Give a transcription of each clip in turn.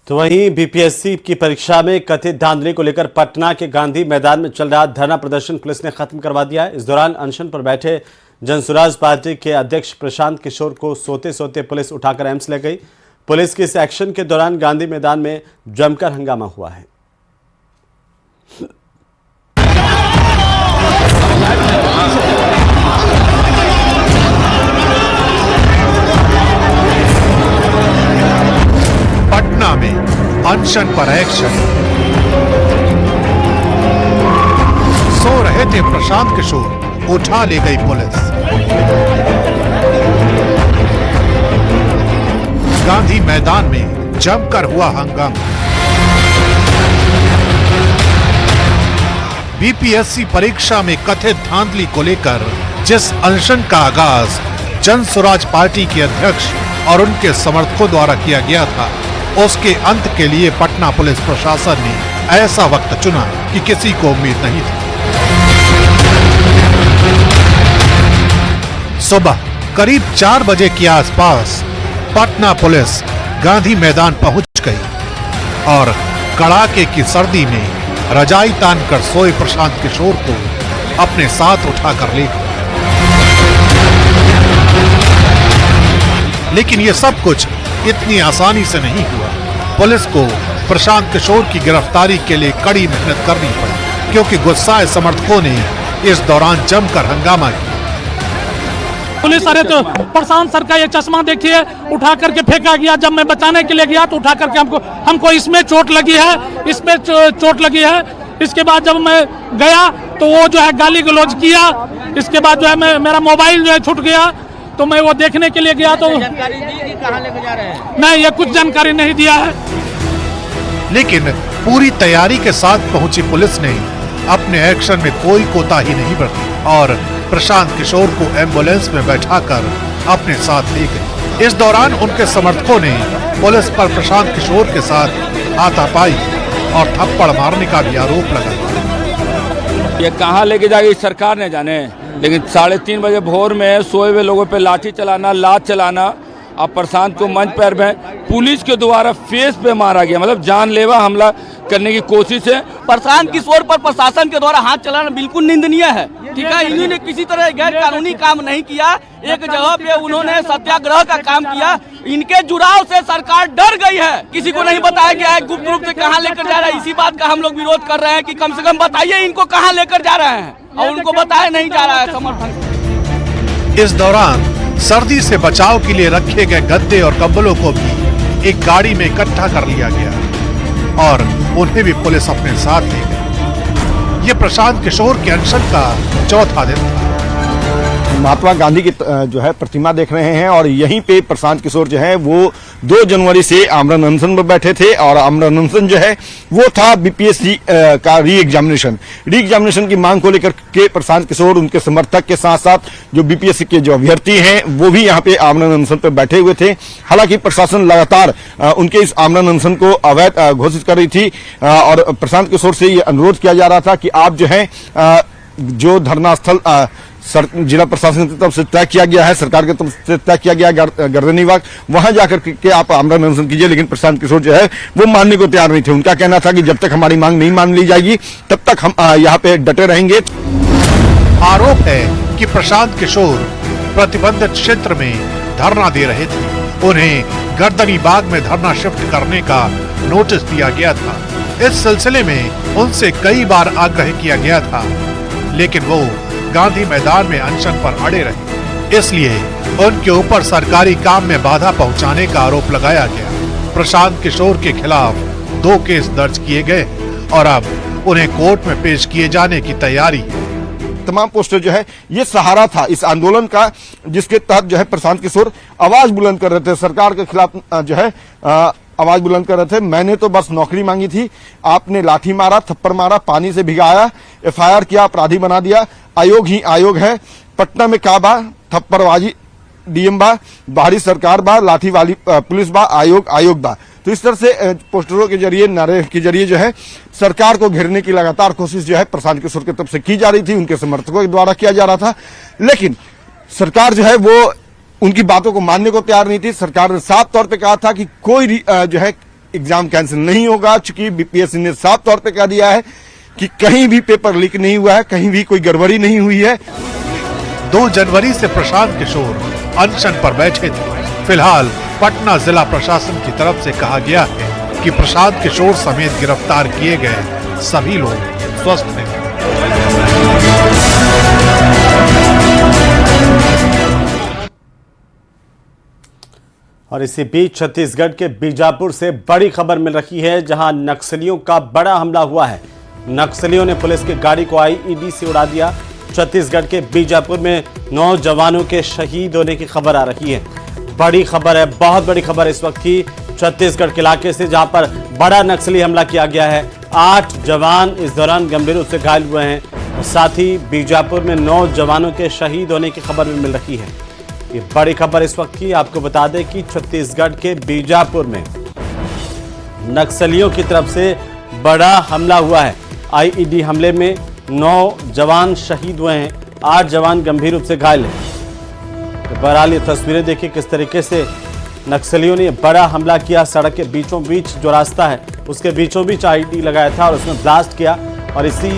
तो वहीं बीपीएससी की परीक्षा में कथित धांधली को लेकर पटना के गांधी मैदान में चल रहा धरना प्रदर्शन पुलिस ने खत्म करवा दिया है। इस दौरान अनशन पर बैठे जनसुराज पार्टी के अध्यक्ष प्रशांत किशोर को सोते सोते पुलिस उठाकर एम्स ले गई। पुलिस के इस एक्शन के दौरान गांधी मैदान में जमकर हंगामा हुआ है। पटना में अनशन पर एक्शन। सो रहे थे प्रशांत किशोर, उठा ले गई पुलिस। गांधी मैदान में जमकर हुआ हंगामा। बीपीएससी परीक्षा में कथित धांधली को लेकर जिस अनशन का आगाज जनसुराज पार्टी के अध्यक्ष और उनके समर्थकों द्वारा किया गया था, उसके अंत के लिए पटना पुलिस प्रशासन ने ऐसा वक्त चुना कि किसी को उम्मीद नहीं थी। सुबह करीब 4 बजे के आसपास पटना पुलिस गांधी मैदान पहुंच गई और कड़ाके की सर्दी में रजाई तानकर सोए प्रशांत किशोर को अपने साथ उठाकर ले गए। लेकिन ये सब कुछ इतनी आसानी से नहीं हुआ। पुलिस को प्रशांत किशोर की गिरफ्तारी के लिए कड़ी मेहनत करनी पड़ी, क्योंकि गुस्साए समर्थकों ने इस दौरान जमकर हंगामा किया। पुलिस अरे तो प्रशांत सर का ये चश्मा देखिए उठा करके फेंका गया। जब मैं बचाने के लिए गया तो उठा करके हमको इसमें चोट लगी है, इसमें चोट लगी है। इसके बाद जब मैं गया तो वो जो है गाली गलौज किया। इसके बाद जो है मेरा मोबाइल जो है छूट गया, तो मैं वो देखने के लिए गया तो जानकारी दी कि कहां लेके जा रहे हैं? नहीं, ये कुछ जानकारी नहीं दिया है। लेकिन पूरी तैयारी के साथ पहुंची पुलिस ने अपने एक्शन में कोई कोताही नहीं बरती और प्रशांत किशोर को एम्बुलेंस में बैठाकर अपने साथ ले गए। इस दौरान उनके समर्थकों ने पुलिस पर प्रशांत किशोर के साथ हाथापाई और थप्पड़ मारने का भी आरोप लगाया। ये कहां लेके जाएगी सरकार ने जाने, लेकिन 3:30 बजे भोर में सोए हुए लोगों पे लाठी चलाना, लात चलाना, अब प्रशांत को मंच पर में पुलिस के द्वारा फेस पे मारा गया। मतलब जानलेवा हमला करने की कोशिश है। प्रशांत किशोर पर प्रशासन के द्वारा हाथ चलाना बिल्कुल निंदनीय है। ठीक है, इन्होंने किसी तरह गैर कानूनी काम नहीं किया। एक जगह पे उन्होंने सत्याग्रह का काम किया। इनके जुड़ाव से सरकार डर गई है। किसी को नहीं बताया गया है गुप्त रूप से कहां लेकर जा रहा है। इसी बात का हम लोग विरोध कर रहे हैं कि कम से कम बताइए इनको कहां लेकर जा रहे हैं, और उनको बताया नहीं जा रहा है समर्थन। इस दौरान सर्दी से बचाव के लिए रखे गए गद्दे और कंबलों को भी एक गाड़ी में इकट्ठा कर लिया गया और उन्हें भी पुलिस अपने साथ ले गई। ये प्रशांत किशोर के अनशन का चौथा दिन था। महात्मा गांधी की जो है प्रतिमा देख रहे हैं और यहीं पे प्रशांत किशोर जो है वो 2 जनवरी से आमरण अनशन पर बैठे थे और आमरण अनशन जो है वो था बीपीएससी का री एग्जामिनेशन की मांग को लेकर के प्रशांत किशोर, उनके समर्थक के साथ साथ जो बीपीएससी के जो अभ्यर्थी हैं वो भी यहाँ पे आमरण अनशन पर बैठे हुए थे। हालांकि प्रशासन लगातार उनके इस आमरण अनशन को अवैध घोषित कर रही थी और प्रशांत किशोर से ये अनुरोध किया जा रहा था कि आप जो है जो धरना स्थल जिला प्रशासन की तरफ से तय किया गया है, सरकार की तरफ से तय किया गया गर्दनी बाग, वहां जाकर के आप आमरण अनशन कीजिए। लेकिन प्रशांत किशोर जो है वो मानने को तैयार नहीं थे। उनका कहना था कि जब तक हमारी मांग नहीं मान ली जाएगी तब तक हम यहाँ पे डटे रहेंगे। आरोप है कि प्रशांत किशोर प्रतिबंधित क्षेत्र में धरना दे रहे थे। उन्हें गर्दनी बाग में धरना शिफ्ट करने का नोटिस दिया गया था। इस सिलसिले में उनसे कई बार आग्रह किया गया था, लेकिन वो गांधी मैदान में अनशन पर अड़े रहे। इसलिए उनके ऊपर सरकारी काम में बाधा पहुंचाने का आरोप लगाया गया। प्रशांत किशोर के खिलाफ 2 केस दर्ज किए गए और अब उन्हें कोर्ट में पेश किए जाने की तैयारी है। तमाम पोस्टर जो है ये सहारा था इस आंदोलन का, जिसके तहत जो है प्रशांत किशोर आवाज बुलंद कर रहे थे, सरकार के खिलाफ जो है आवाज बुलंद कर रहे थे। मैंने तो बस नौकरी मांगी थी, आपने लाठी मारा, थप्पड़ मारा, पानी से भिगाया, एफआईआर किया, अपराधी बना दिया। आयोग ही आयोग है। पटना में का बा, थप्पड़बाजी डीएम बा, बाहरी सरकार बा, लाठी वाली पुलिस बा, आयोग बा। तो इस तरह से पोस्टरों के जरिए, नारे के जरिए जो है सरकार को घेरने की लगातार कोशिश जो है प्रशांत किशोर की तरफ से की जा रही थी, उनके समर्थकों के द्वारा किया जा रहा था। लेकिन सरकार जो है वो उनकी बातों को मानने को तैयार नहीं थी। सरकार ने साफ तौर पे कहा था कि कोई जो है एग्जाम कैंसिल नहीं होगा, चूंकि बीपीएससी ने साफ तौर पे कह दिया है कि कहीं भी पेपर लीक नहीं हुआ है, कहीं भी कोई गड़बड़ी नहीं हुई है। 2 जनवरी से प्रशांत किशोर अनशन पर बैठे थे। फिलहाल पटना जिला प्रशासन की तरफ से कहा गया है कि प्रशांत किशोर समेत गिरफ्तार किए गए सभी लोग स्वस्थ हैं। और इसी बीच छत्तीसगढ़ के बीजापुर से बड़ी खबर मिल रही है, जहां नक्सलियों का बड़ा हमला हुआ है। नक्सलियों ने पुलिस की गाड़ी को आईईडी से उड़ा दिया। छत्तीसगढ़ के बीजापुर में 9 जवानों के शहीद होने की खबर आ रही है। बड़ी खबर है, बहुत बड़ी खबर इस वक्त की छत्तीसगढ़ के इलाके से, जहां पर बड़ा नक्सली हमला किया गया है। 8 जवान इस दौरान गंभीर रूप से घायल हुए हैं। और साथ ही बीजापुर में 9 जवानों के शहीद होने की खबर भी मिल रही है। ये बड़ी खबर इस वक्त की। आपको बता दें कि छत्तीसगढ़ के बीजापुर में नक्सलियों की तरफ से बड़ा हमला हुआ है। आईईडी हमले में 9 जवान शहीद हुए हैं, 8 जवान गंभीर रूप से घायल हैं। तो बहरहाल ये तस्वीरें देखिए किस तरीके से नक्सलियों ने बड़ा हमला किया। सड़क के बीचों बीच जो रास्ता है उसके बीचों बीच आईईडी लगाया था और उसमें ब्लास्ट किया, और इसी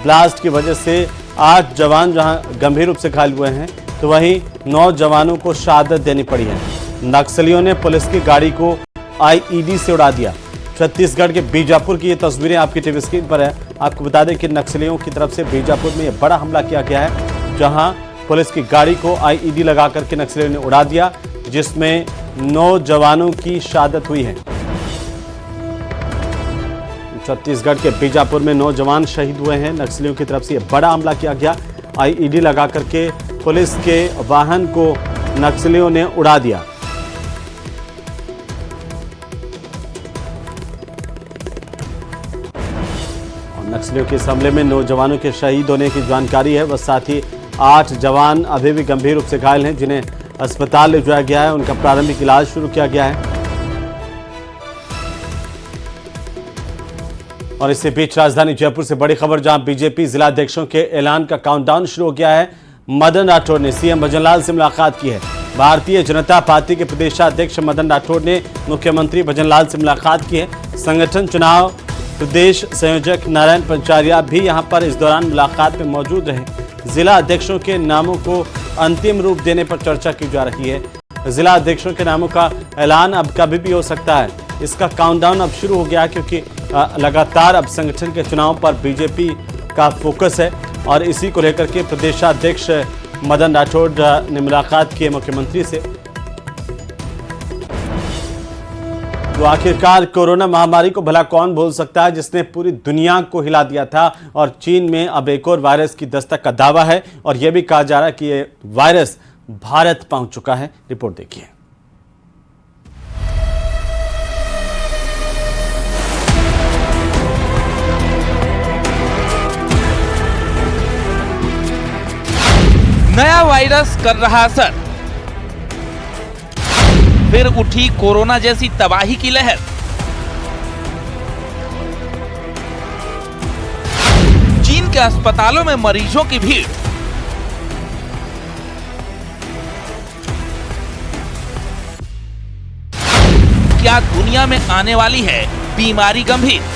ब्लास्ट की वजह से 8 जवान जहां गंभीर रूप से घायल हुए हैं, तो वहीं 9 जवानों को शहादत देनी पड़ी है। नक्सलियों ने पुलिस की गाड़ी को आईईडी से उड़ा दिया। छत्तीसगढ़ के बीजापुर की ये तस्वीरें आपकी टीवी स्क्रीन पर है। आपको बता दें कि नक्सलियों की तरफ से बीजापुर में ये बड़ा हमला किया गया है, जहां पुलिस की गाड़ी को आईईडी लगा करके नक्सलियों ने उड़ा दिया, जिसमें 9 जवानों की शहादत हुई है। छत्तीसगढ़ के बीजापुर में 9 जवान शहीद हुए हैं। नक्सलियों की तरफ से ये बड़ा हमला किया गया। आईईडी लगा करके पुलिस के वाहन को नक्सलियों ने उड़ा दिया। और नक्सलियों के इस हमले में 9 जवानों के शहीद होने की जानकारी है। वह साथ ही 8 जवान अभी भी गंभीर रूप से घायल हैं, जिन्हें अस्पताल ले जाया गया है। उनका प्रारंभिक इलाज शुरू किया गया है। और इससे बीच राजधानी जयपुर से बड़ी खबर, जहां बीजेपी जिलाध्यक्षों के ऐलान का काउंटडाउन शुरू हो गया है। मदन राठौड़ ने सीएम भजनलाल से मुलाकात की है। भारतीय जनता पार्टी के प्रदेशाध्यक्ष मदन राठौड़ ने मुख्यमंत्री भजनलाल से मुलाकात की है। संगठन चुनाव प्रदेश संयोजक नारायण पंचारिया भी यहां पर इस दौरान मुलाकात में मौजूद रहे। जिला अध्यक्षों के नामों को अंतिम रूप देने पर चर्चा की जा रही है। जिला अध्यक्षों के नामों का ऐलान अब कभी भी हो सकता है। इसका काउंटडाउन अब शुरू हो गया, क्योंकि लगातार अब संगठन के चुनाव पर बीजेपी का फोकस है, और इसी को लेकर के प्रदेशाध्यक्ष मदन राठौड़ ने मुलाकात की मुख्यमंत्री से। तो आखिरकार कोरोना महामारी को भला कौन भूल सकता है, जिसने पूरी दुनिया को हिला दिया था, और चीन में अब एक और वायरस की दस्तक का दावा है, और यह भी कहा जा रहा है कि यह वायरस भारत पहुंच चुका है। रिपोर्ट देखिए। नया वायरस कर रहा असर, फिर उठी कोरोना जैसी तबाही की लहर। चीन के अस्पतालों में मरीजों की भीड़। क्या दुनिया में आने वाली है बीमारी गंभीर?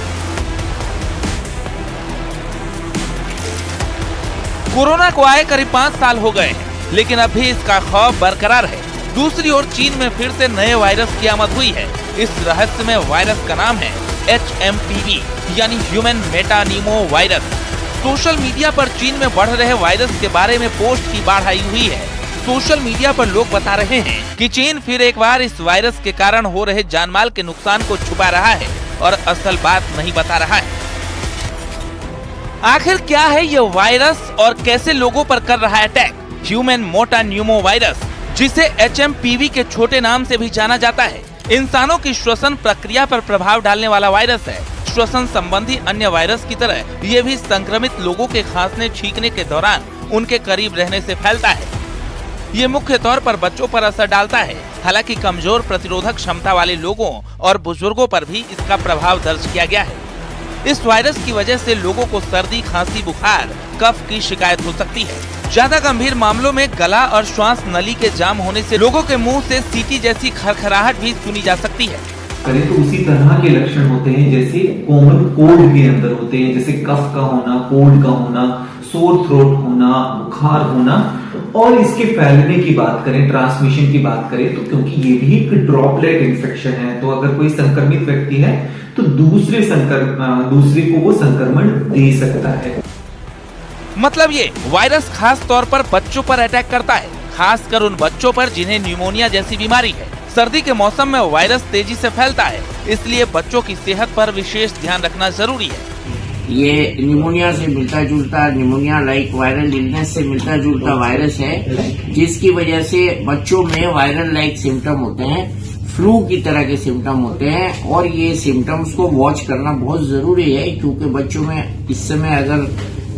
कोरोना को आए करीब 5 साल हो गए हैं, लेकिन अभी इसका खौफ बरकरार है। दूसरी ओर चीन में फिर से नए वायरस की आमद हुई है। इस रहस्यमय वायरस का नाम है HMPV यानी ह्यूमन मेटानिमो वायरस। सोशल मीडिया पर चीन में बढ़ रहे वायरस के बारे में पोस्ट की बाढ़ आई हुई है। सोशल मीडिया पर लोग बता रहे हैं कि चीन फिर एक बार इस वायरस के कारण हो रहे जानमाल के नुकसान को छुपा रहा है और असल बात नहीं बता रहा है। आखिर क्या है ये वायरस और कैसे लोगों पर कर रहा है अटैक? ह्यूमन मेटानिमो वायरस, जिसे HMPV के छोटे नाम से भी जाना जाता है, इंसानों की श्वसन प्रक्रिया पर प्रभाव डालने वाला वायरस है। श्वसन संबंधी अन्य वायरस की तरह ये भी संक्रमित लोगों के खांसने छींकने के दौरान उनके करीब रहने से फैलता है। ये मुख्य तौर पर बच्चों पर असर डालता है, हालांकि कमजोर प्रतिरोधक क्षमता वाले लोगों और बुजुर्गों पर भी इसका प्रभाव दर्ज किया गया है। इस वायरस की वजह से लोगों को सर्दी, खांसी, बुखार, कफ की शिकायत हो सकती है। ज्यादा गंभीर मामलों में गला और श्वास नली के जाम होने से लोगों के मुंह से सीटी जैसी खरखराहट भी सुनी जा सकती है। करें तो उसी तरह के लक्षण होते हैं जैसे कॉमन कोल्ड के अंदर होते हैं, जैसे कफ का होना, कोल्ड का होना, सोर थ्रोट होना, बुखार होना। और इसके फैलने की बात करें, ट्रांसमिशन की बात करें तो क्योंकि ये भी एक ड्रॉपलेट इन्फेक्शन है, तो अगर कोई संक्रमित व्यक्ति है तो दूसरे को वो संक्रमण दे सकता है। मतलब ये वायरस खास तौर पर बच्चों पर अटैक करता है, खासकर उन बच्चों पर जिन्हें न्यूमोनिया जैसी बीमारी है। सर्दी के मौसम में वायरस तेजी से फैलता है, इसलिए बच्चों की सेहत पर विशेष ध्यान रखना जरूरी है। ये निमोनिया से मिलता जुलता, निमोनिया लाइक वायरल इलनेस से मिलता जुलता वायरस है, जिसकी वजह से बच्चों में वायरल लाइक सिम्टम होते हैं, फ्लू की तरह के सिम्टम होते हैं। और ये सिम्टम्स को वॉच करना बहुत जरूरी है, क्योंकि बच्चों में इस समय अगर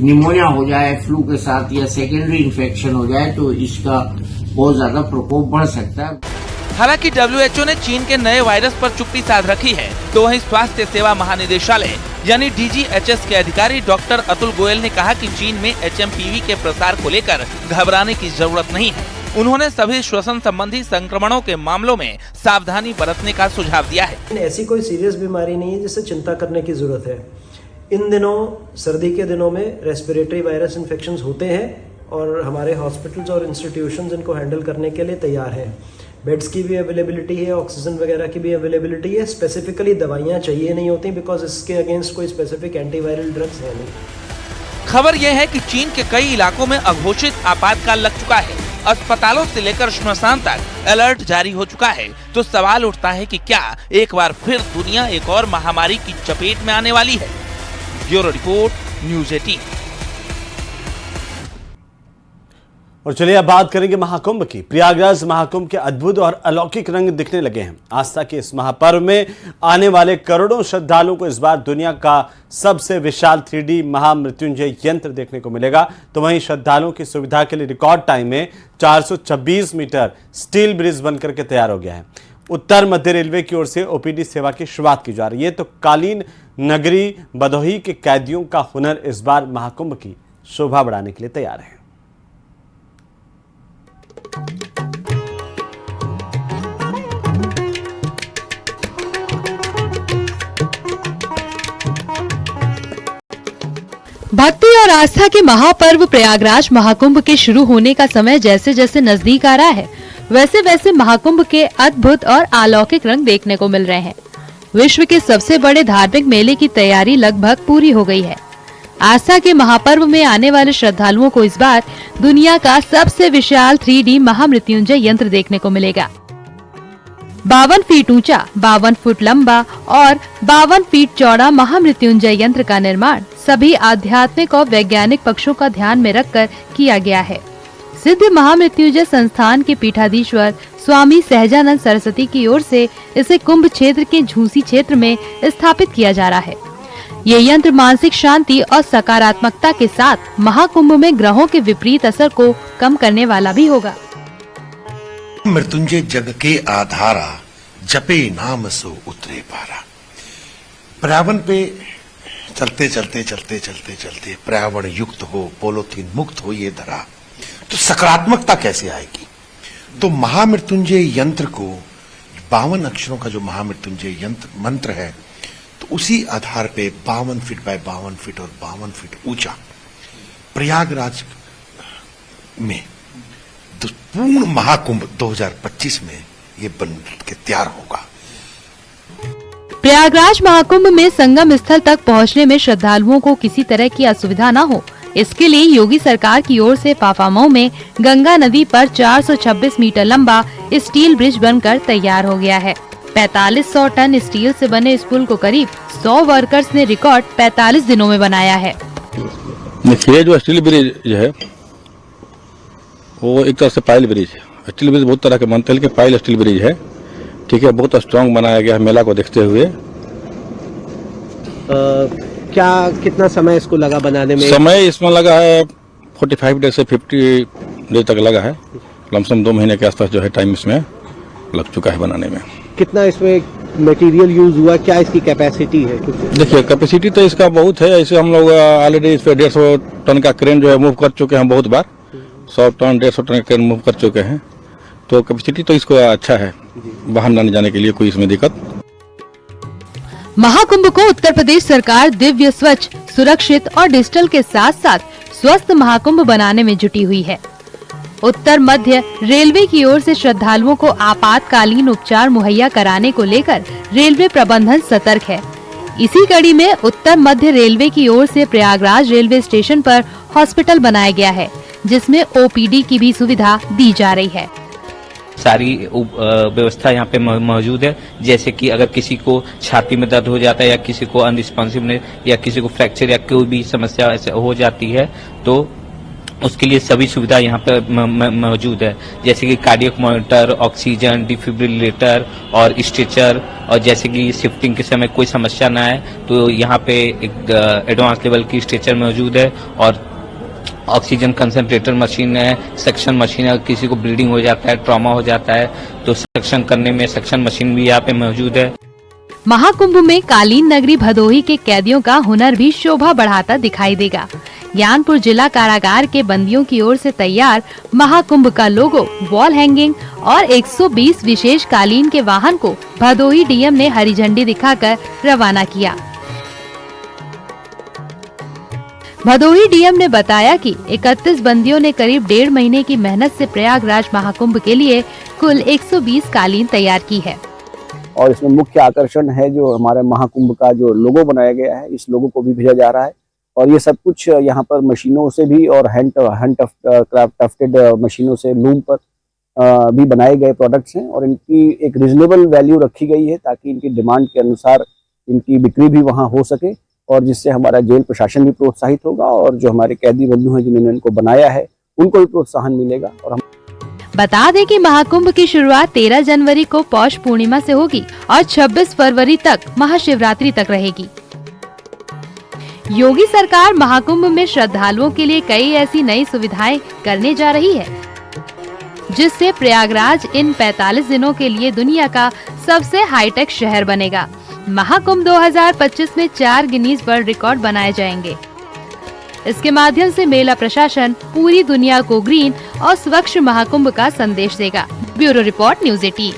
निमोनिया हो जाए फ्लू के साथ या सेकेंडरी इन्फेक्शन हो जाए तो इसका बहुत ज्यादा प्रकोप बढ़ सकता है। हालांकि WHO ने चीन के नए वायरस पर चुप्पी साध रखी है, तो वहीं स्वास्थ्य सेवा महानिदेशालय यानी DGHS के अधिकारी डॉक्टर अतुल गोयल ने कहा कि चीन में HMPV के प्रसार को लेकर घबराने की जरूरत नहीं है। उन्होंने सभी श्वसन संबंधी संक्रमणों के मामलों में सावधानी बरतने का सुझाव दिया है। ऐसी कोई सीरियस बीमारी नहीं है जिससे चिंता करने की जरूरत है। इन दिनों, सर्दी के दिनों में रेस्पिरेटरी वायरस इन्फेक्शंस होते हैं और हमारे हॉस्पिटल्स और इंस्टीट्यूशंस इनको हैंडल करने के लिए तैयार हैं। बेड्स की भी अवेलेबिलिटी है, ऑक्सीजन वगैरह की भी अवेलेबिलिटी है। स्पेसिफिकली दवाइयाँ चाहिए नहीं होती बिकॉज इसके अगेंस्ट कोई स्पेसिफिक एंटीवायरल ड्रग्स है नहीं। खबर यह है कि चीन के कई इलाकों में अघोषित आपातकाल लग चुका है, अस्पतालों से लेकर श्मशान तक अलर्ट जारी हो चुका है। तो सवाल उठता है कि क्या एक बार फिर दुनिया एक और महामारी की चपेट में आने वाली है? Bureau report, news 18। और चलिए अब बात करेंगे महाकुंभ की। प्रयागराज महाकुंभ के अद्भुत और अलौकिक रंग दिखने लगे हैं। आस्था के इस महापर्व में आने वाले करोड़ों श्रद्धालुओं को इस बार दुनिया का सबसे विशाल 3D महामृत्युंजय यंत्र देखने को मिलेगा। तो वहीं श्रद्धालुओं की सुविधा के लिए रिकॉर्ड टाइम में 426 मीटर स्टील ब्रिज बनकर के तैयार हो गया है। उत्तर मध्य रेलवे की ओर से OPD सेवा की शुरुआत की जा रही है। तो कालीन नगरी भदोही के कैदियों का हुनर इस बार महाकुंभ की शोभा बढ़ाने के लिए तैयार है। भक्ति और आस्था के महापर्व प्रयागराज महाकुंभ के शुरू होने का समय जैसे जैसे नजदीक आ रहा है, वैसे वैसे महाकुंभ के अद्भुत और अलौकिक रंग देखने को मिल रहे हैं। विश्व के सबसे बड़े धार्मिक मेले की तैयारी लगभग पूरी हो गई है। आस्था के महापर्व में आने वाले श्रद्धालुओं को इस बार दुनिया का सबसे विशाल 3D महामृत्युंजय यंत्र देखने को मिलेगा। 52 फीट ऊंचा, 52 फुट लंबा और 52 फीट चौड़ा महामृत्युंजय यंत्र का निर्माण सभी आध्यात्मिक और वैज्ञानिक पक्षों का ध्यान में रखकर किया गया है। सिद्ध महामृत्युंजय संस्थान के पीठाधीश्वर स्वामी सहजानंद सरस्वती की ओर से इसे कुंभ क्षेत्र के झूसी क्षेत्र में स्थापित किया जा रहा है। ये यंत्र मानसिक शांति और सकारात्मकता के साथ महाकुंभ में ग्रहों के विपरीत असर को कम करने वाला भी होगा। मृत्युंजय जग के आधारा, जपे नाम सो उतरे पारा। पर्यावरण पे चलते चलते चलते चलते चलते पर्यावरण युक्त हो, पॉलीथीन मुक्त हो ये धरा, तो सकारात्मकता कैसे आएगी? तो महामृत्युंजय यंत्र को 52 अक्षरों का जो महामृत्युंजय यंत्र मंत्र है, तो उसी आधार पे 52 फीट बाय 52 फीट और 52 फीट ऊंचा प्रयागराज में पूर्ण महाकुंभ 2025 में ये बन के तैयार होगा। प्रयागराज महाकुंभ में संगम स्थल तक पहुंचने में श्रद्धालुओं को किसी तरह की असुविधा न हो, इसके लिए योगी सरकार की ओर से पाफामऊ में गंगा नदी पर 426 मीटर लंबा स्टील ब्रिज बनकर तैयार हो गया है। 4500 टन स्टील से बने इस पुल को करीब 100 वर्कर्स ने रिकॉर्ड 45 दिनों में बनाया है। देखिए, जो स्टील ब्रिज है वो एक तरह से पाइल ब्रिज है। स्टील ब्रिज बहुत तरह के बनते हैं, लेकिन पाइल स्टील ब्रिज है, ठीक है, बहुत स्ट्रांग बनाया गया है मेला को देखते हुए। क्या कितना समय इसको लगा बनाने में? समय इसमें लगा है 45 डेज से 50 डेज तक लगा है। लमसम 2 महीने के आसपास जो है टाइम इसमें लग चुका है बनाने में। कितना इसमें मटेरियल यूज हुआ, क्या इसकी कैपेसिटी है? देखिए, कैपेसिटी तो इसका बहुत है। ऐसे हम लोग ऑलरेडी इस पे 150 टन का क्रेन जो है मूव कर चुके हैं बहुत बार। 100 टन 150 टन का क्रेन मूव कर चुके हैं, तो कैपेसिटी तो इसको अच्छा है, बाहर न जाने के लिए कोई इसमें दिक्कत। महाकुंभ को उत्तर प्रदेश सरकार दिव्य, स्वच्छ, सुरक्षित और डिजिटल के साथ साथ स्वस्थ महाकुंभ बनाने में जुटी हुई है। उत्तर मध्य रेलवे की ओर से श्रद्धालुओं को आपातकालीन उपचार मुहैया कराने को लेकर रेलवे प्रबंधन सतर्क है। इसी कड़ी में उत्तर मध्य रेलवे की ओर से प्रयागराज रेलवे स्टेशन पर हॉस्पिटल बनाया गया है, जिसमें ओपीडी की भी सुविधा दी जा रही है। सारी व्यवस्था यहाँ पे मौजूद है। जैसे कि अगर किसी को छाती में दर्द हो जाता है या किसी को अनरिस्पॉन्सिवनेस या किसी को फ्रैक्चर या कोई भी समस्या ऐसे हो जाती है तो उसके लिए सभी सुविधा यहाँ पे मौजूद है। जैसे कि कार्डियक मॉनिटर, ऑक्सीजन, डिफिब्रिलेटर और स्ट्रेचर, और जैसे कि शिफ्टिंग के समय कोई समस्या ना आए तो यहाँ पे एक एडवांस लेवल की स्ट्रेचर मौजूद है और ऑक्सीजन कंसंट्रेटर मशीन है, सक्शन मशीन है। किसी को ब्लीडिंग हो जाता है, ट्रॉमा हो जाता है तो सक्शन करने में सक्शन मशीन भी यहाँ पे मौजूद है। महाकुंभ में कालीन नगरी भदोही के कैदियों का हुनर भी शोभा बढ़ाता दिखाई देगा। ज्ञानपुर जिला कारागार के बंदियों की ओर से तैयार महाकुंभ का लोगो, वॉल हैंगिंग और 120 विशेष कालीन के वाहन को भदोही डीएम ने हरी झंडी दिखाकर रवाना किया। भदोही डीएम ने बताया कि 31 बंदियों ने करीब 1.5 महीने की मेहनत से प्रयागराज महाकुंभ के लिए कुल 120 कालीन तैयार की है। और इसमें मुख्य आकर्षण है जो हमारे महाकुंभ का जो लोगो बनाया गया है, इस लोगो को भी भेजा जा रहा है और ये सब कुछ यहाँ पर मशीनों से भी और हैंड क्राफ्टेड मशीनों से लूम पर भी बनाए गए प्रोडक्ट्स हैं और इनकी एक रिजनेबल वैल्यू रखी गई है ताकि इनकी डिमांड के अनुसार इनकी बिक्री भी वहाँ हो सके और जिससे हमारा जेल प्रशासन भी प्रोत्साहित होगा और जो हमारे कैदी बंधु हैं जिन्होंने इनको बनाया है उनको भी प्रोत्साहन मिलेगा। और हम बता दें कि महाकुंभ की शुरुआत 13 जनवरी को पौष पूर्णिमा से होगी और 26 फरवरी तक महाशिवरात्रि तक रहेगी। योगी सरकार महाकुंभ में श्रद्धालुओं के लिए कई ऐसी नई सुविधाएं करने जा रही है, जिससे प्रयागराज इन 45 दिनों के लिए दुनिया का सबसे हाईटेक शहर बनेगा। महाकुंभ 2025 में 4 गिनीज वर्ल्ड रिकॉर्ड बनाए जाएंगे। इसके माध्यम से मेला प्रशासन पूरी दुनिया को ग्रीन और स्वच्छ महाकुंभ का संदेश देगा। Bureau report, news 18।